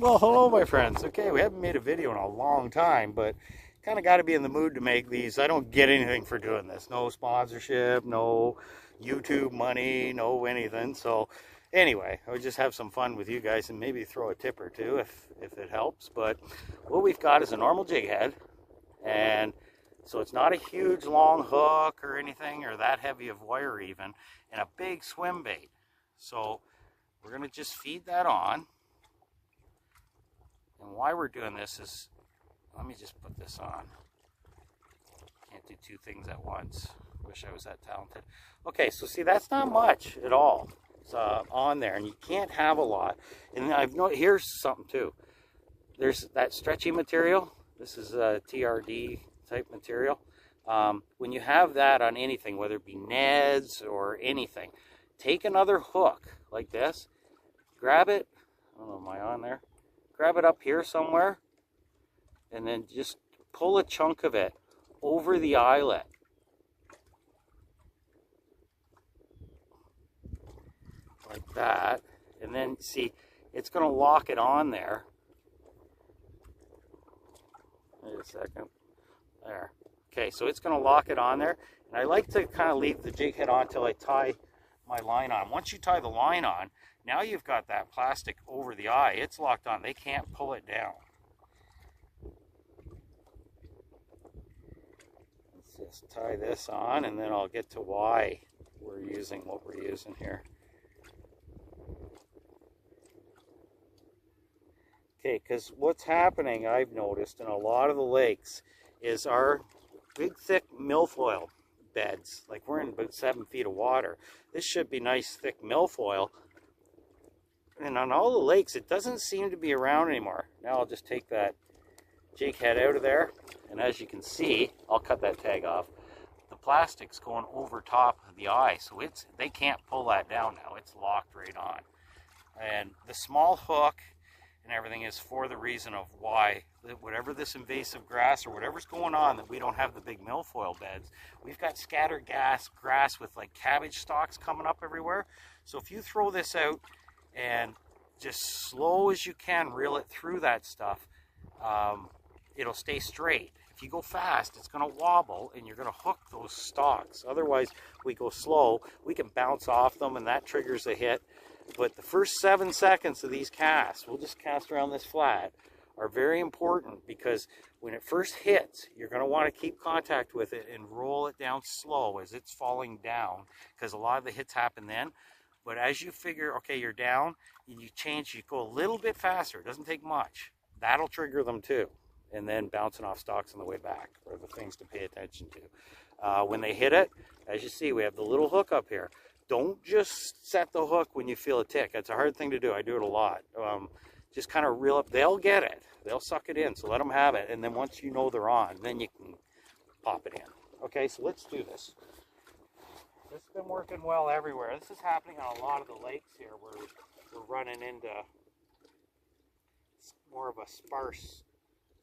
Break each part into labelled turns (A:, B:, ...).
A: Well, hello, my friends. Okay, we haven't made a video in a long time, but kind of got to be in the mood to make these. I don't get anything for doing this. No sponsorship, no YouTube money, no anything. So anyway, I would just have some fun with you guys and maybe throw a tip or two if it helps. But what we've got is a normal jig head, and so it's not a huge long hook or anything or that heavy of wire even, and a big swim bait. So we're going to just feed that on. And why we're doing this is, let me just put this on. Can't do two things at once. Wish I was that talented. Okay, so see, that's not much at all. It's on there, and you can't have a lot. And I've noticed, here's something too. There's that stretchy material. This is a TRD type material. When you have that on anything, whether it be Neds or anything, take another hook like this, grab it. I don't know, am I on there? Grab it up here somewhere, and then just pull a chunk of it over the eyelet. Like that. And then, see, it's going to lock it on there. Wait a second. There. Okay, so it's going to lock it on there. And I like to kind of leave the jig head on until I tie my line on. Once you tie the line on, now you've got that plastic over the eye. It's locked on. They can't pull it down. Let's just tie this on, and then I'll get to why we're using what we're using here. Okay, because what's happening, I've noticed, in a lot of the lakes is our big, thick milfoil beds. Like, we're in about 7 feet of water. This should be nice, thick milfoil. And on all the lakes, it doesn't seem to be around anymore. Now I'll just take that jig head out of there. And as you can see, I'll cut that tag off. The plastic's going over top of the eye. So they can't pull that down now. It's locked right on. And the small hook and everything is for the reason of why, whatever this invasive grass or whatever's going on, that we don't have the big milfoil beds. We've got scattered grass with like cabbage stalks coming up everywhere. So if you throw this out and just slow as you can reel it through that stuff, it'll stay straight. If you go fast, it's going to wobble and you're going to hook those stalks. Otherwise, we go slow, we can bounce off them and that triggers a hit. But the first 7 seconds of these casts, we'll just cast around this flat, are very important, because when it first hits, you're going to want to keep contact with it and roll it down slow as it's falling down, because a lot of the hits happen then. But as you figure, okay, you're down, you change, you go a little bit faster. It doesn't take much. That'll trigger them too. And then bouncing off stalks on the way back are the things to pay attention to. When they hit it, as you see, we have the little hook up here. Don't just set the hook when you feel a tick. It's a hard thing to do. I do it a lot. Just kind of reel up. They'll get it. They'll suck it in, so let them have it. And then once you know they're on, then you can pop it in. Okay, so let's do this. This has been working well everywhere. This is happening on a lot of the lakes here where we're running into more of a sparse,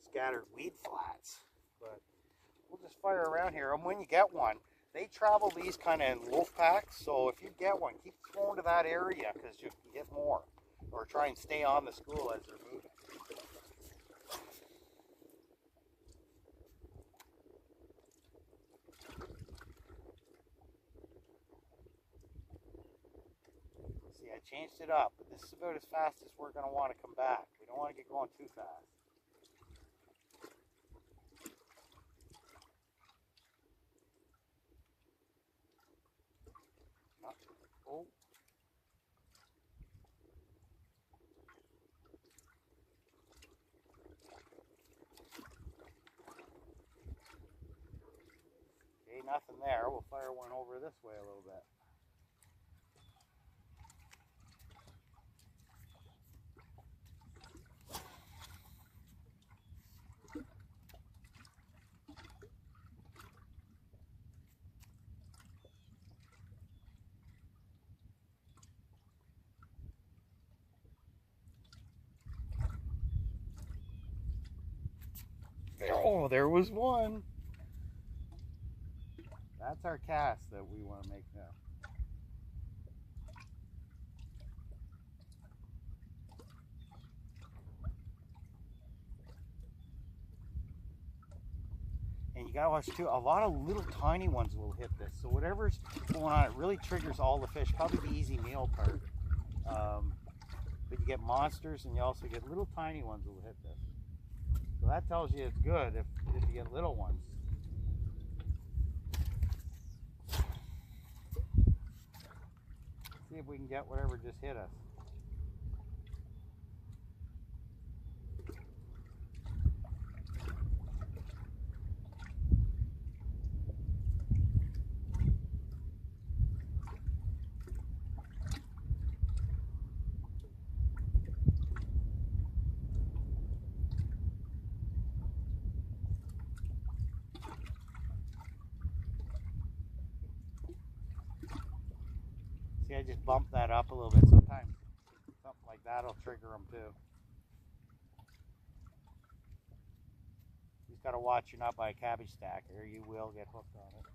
A: scattered weed flats. But we'll just fire around here. And when you get one, they travel these kind of in wolf packs. So if you get one, keep going to that area because you can get more. Or try and stay on the school as they're moving. Changed it up, but this is about as fast as we're going to want to come back. We don't want to get going too fast. Oh. Okay, nothing there. We'll fire one over this way a little bit. Oh, there was one. That's our cast that we want to make now. you gotta watch too, a lot of little tiny ones will hit this. So whatever's going on, it really triggers all the fish, probably the easy meal part. But you get monsters and you also get little tiny ones will hit this. So that tells you it's good if you get little ones. See if we can get whatever just hit us. See, I just bumped that up a little bit. Sometimes something like that will trigger them too. You just got to watch you're not by a cabbage stack or you will get hooked on it.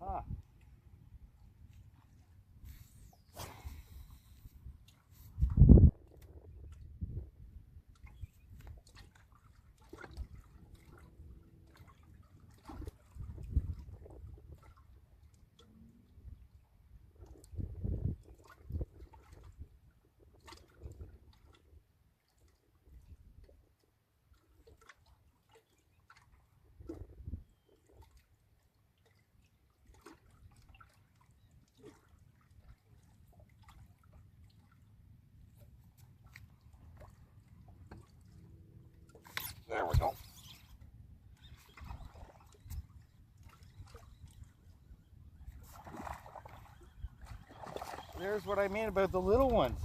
A: Huh. There we go. There's what I mean about the little ones.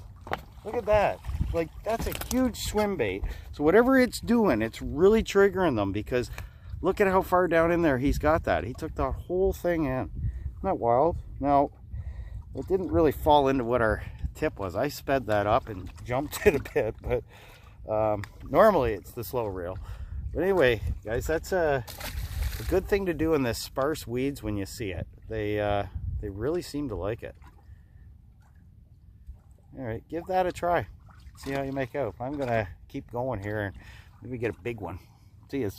A: Look at that. Like, that's a huge swim bait. So whatever it's doing, it's really triggering them, because look at how far down in there he's got that. He took that whole thing in. Isn't that wild? Now, it didn't really fall into what our tip was. I sped that up and jumped it a bit, but normally it's the slow reel. But anyway, guys, that's a good thing to do in this sparse weeds when you see it. They really seem to like it. All right, give that a try. See how you make out. I'm gonna keep going here and maybe get a big one. See you.